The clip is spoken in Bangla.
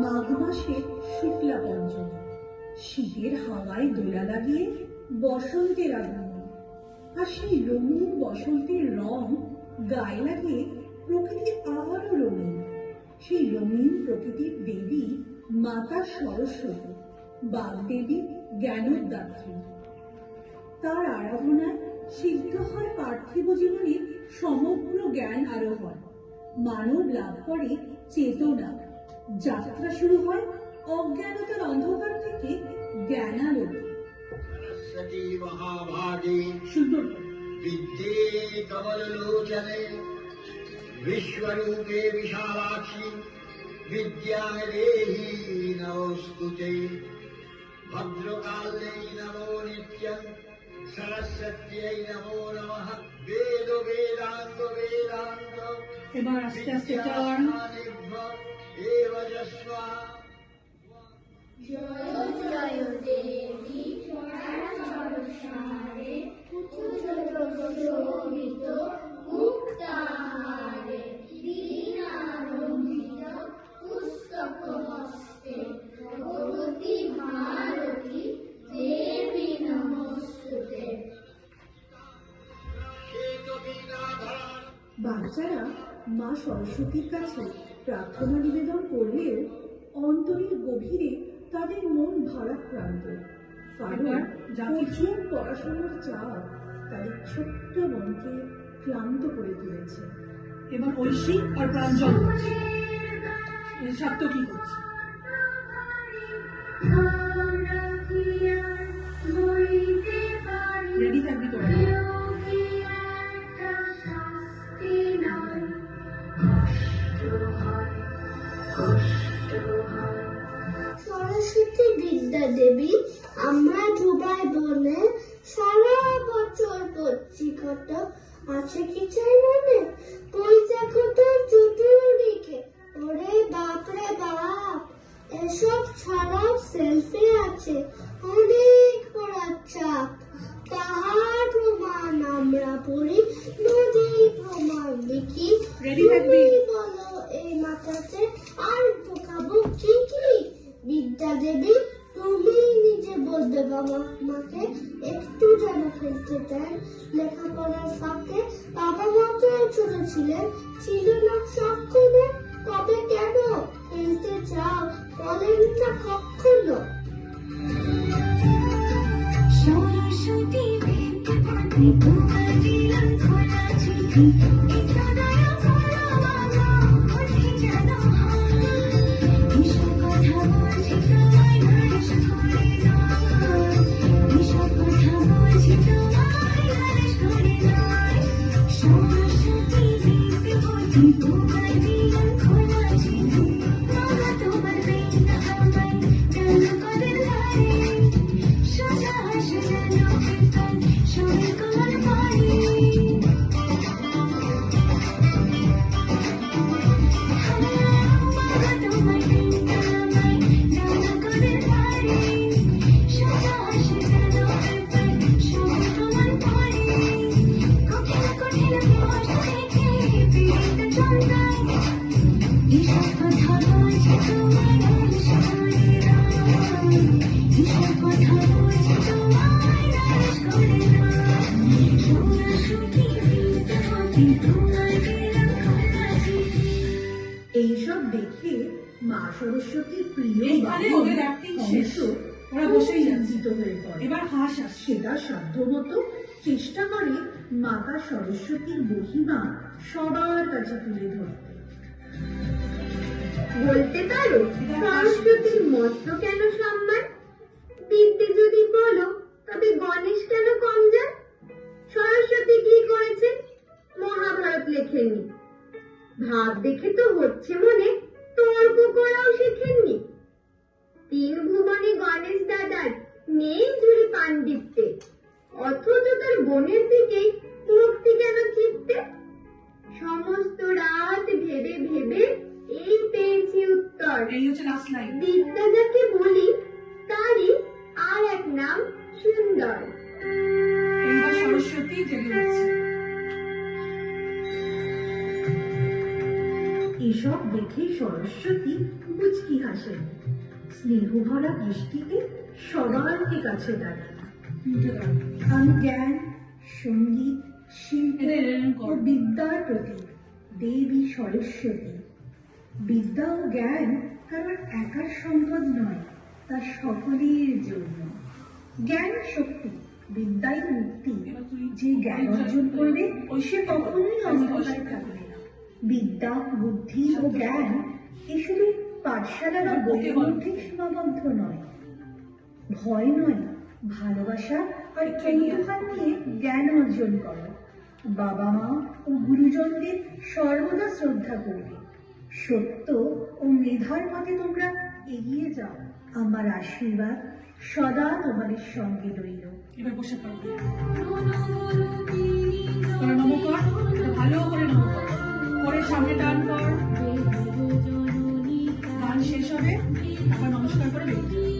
মাঘ মাসে শুক্লা পঞ্চমী, শীতের হাওয়ায় দোলা লাগিয়ে বসন্তের আগমন, আর সেই রঙিন বসন্তের রং গায়ে লাগিয়ে প্রকৃতি আরো রঙিন। সেই রঙিন প্রকৃতির দেবী মাতা সরস্বতী, বাগদেবী, জ্ঞানোদ্দাত্রী। তার আরাধনায় সিদ্ধ হয় পার্থিব জীবনের সমগ্র জ্ঞান আরোহণ, মানব লাভ করে চেতনা। যাত্রা শুরু হয় অজ্ঞানতার অন্ধকার থেকে জ্ঞানালোকে। সরস্বতী মহাভাগে বিদ্যে কমললোচনে বিশ্বরূপে বিশালাক্ষী বিদ্যায় দেহি নমস্তুতে। ভদ্রকাল্যై নমো নিত্যং সরস্বত্যৈ নমো নমঃ। বেদ বেদান্ত বেদান্ত এবার আস্তে আস্তে টার্ন। জয় জয় দেবী সরসারে শোভিত মুক্তাহারে দীনারঞ্জিত পুস্তক হস্তে ভগবতী ভারতী দেবী নমস্তুতে। বাচ্চারা মা সরস্বতীর কাছে প্রার্থনা নিবেদন করলেও অন্তরের গভীরে তাদের মন ভারাক্রান্ত, কারণ কঠিন পড়াশোনার চাপ তাদের ছোট্ট মনকে ক্লান্ত করে তুলেছে। এবার ঐশী আর প্রাঞ্জল সাপ্ত কি করছে? রেডি থাকবি তোরা? সরস্বতী বিদ্যা দেবী, আমরা দুবাই বনে সারা বছর পড়ছি কত, আছে কি চাই মনে? পয়সা কত চতুর্দিকে, ওরে বাপরে বাপ। এসব ছাড়াও সেলফি আছে অনেক পড়ার চাপ। পাহাড় প্রমাণ আমরা পড়ি, নদী প্রমাণ দেখি। তুমি বলো এই মাথাতে আর বোকাবো কি কি? বিদ্যা দেবী, তুমি নিজে বলবে বাবা মাকে একটু যেন খেলতে দেন লেখাপড়ার ফাঁকে। বাবা মা তো ছোট ছিলেন, ছিল না সক্ষম, তবে কেন খেলতে চাও বলেন না কখনো? সরস্বতী বিদ্যাপতি তোমার দিলাম খোলা চিঠি, এটা দয়া করো বাবা ওঠে যেন হয়। এসব কথা বলছি তোমায় নালিশ করে নয়, এসব কথা বলছি তোমায় নালিশ করে নয়। সরস্বতী বিদ্যাপতি তোমার দিলাম খোলা চিঠি, বাবা তোমার বেঞ্চটা আমায় কেন করে ধারে। সোজা হাসে যেন পেতাম সবাই কমল পারে। বাবা তোমার বেঞ্চটা আমায় কেন করে ধারে। সোজা হাসে যেন পেতাম সবাই কমল পারে। কঠিন কঠিন বয়স দেখে পীড়িত চন্দ্রায়, এসব কথা বলছি তোমায় নালিশ করে নয়, এসব কথা বলছি তোমায় নালিশ করে নয়। সরস্বতী বিদ্যাপতি তোমায় দিলাম খোলা চিঠি। এইসব দেখে মা সরস্বতীর প্রিয় এইখানে ওদের acting শেষ। ওরা বসেই যাচ্ছে। চিন্তিত হয়ে পড়ে। এবার হাস আসছে। সেটা সাধ্যমতো চেষ্টা করে মাতা সরস্বতীর মহিমা সবার কাছে তুলে ধরতে। বলতে পারো সরস্বতীর মস্ত কেন সম্মান? বিদ্যে যদি বলো তবে গণেশ কেন কম যান? সরস্বতী কি করেছেন? মহাভারত লেখেননি, ভাব দেখে তো হচ্ছে মনে তর্ক করাও শেখেননি। 3 ভুবনে গণেশ দাদার নেই জুড়ে পাণ্ডিত্যে, অথচ তার বোনের দিকেই ভক্তি কেন চিত্তে? সমস্ত রাত ভেবে ভেবে এই পেয়েছি উত্তর। এই হচ্ছে লাস্ট লাইন। বিদ্যা যাকে বলি তারই আর এক নাম সুন্দর। এইবার সরস্বতী জেগে উঠছে। এসব দেখে সরস্বতী মুচকি হাসেন, স্নেহভরা দৃষ্টিতে সবাইকে কাছে ডাকেন। আমি জ্ঞান, সঙ্গীত, শিল্প ও বিদ্যার প্রতীক দেবী সরস্বতী। বিদ্যা ও জ্ঞান কারোর একার সম্পদ নয়, তা সকলের জন্য। জ্ঞান শক্তি, বিদ্যাই মুক্তি। যে জ্ঞান অর্জন করবে সে কখনোই অন্ধকারে থাকবে না। বিদ্যা, বুদ্ধি ও জ্ঞান এ শুধু পাঠশালা বা বইয়ের মধ্যে সীমাবদ্ধ নয়। ভয় নয়, ভালোবাসা আর কৌতূহল নিয়ে জ্ঞান অর্জন করো। বাবা মা ও গুরুজনদের সর্বদা শ্রদ্ধা করবে। সত্য ও মেধার পথে তোমরা এগিয়ে যাও। আমার আশীর্বাদ সদা তোমাদের সঙ্গে রইল। এবার বসে পড়ো। তোরা নমো কর, ভালো করে নমো কর, করে সামনে টান কর। গান শেষ হবে, তারপর নমস্কার করে বেরিয়ে যাবে।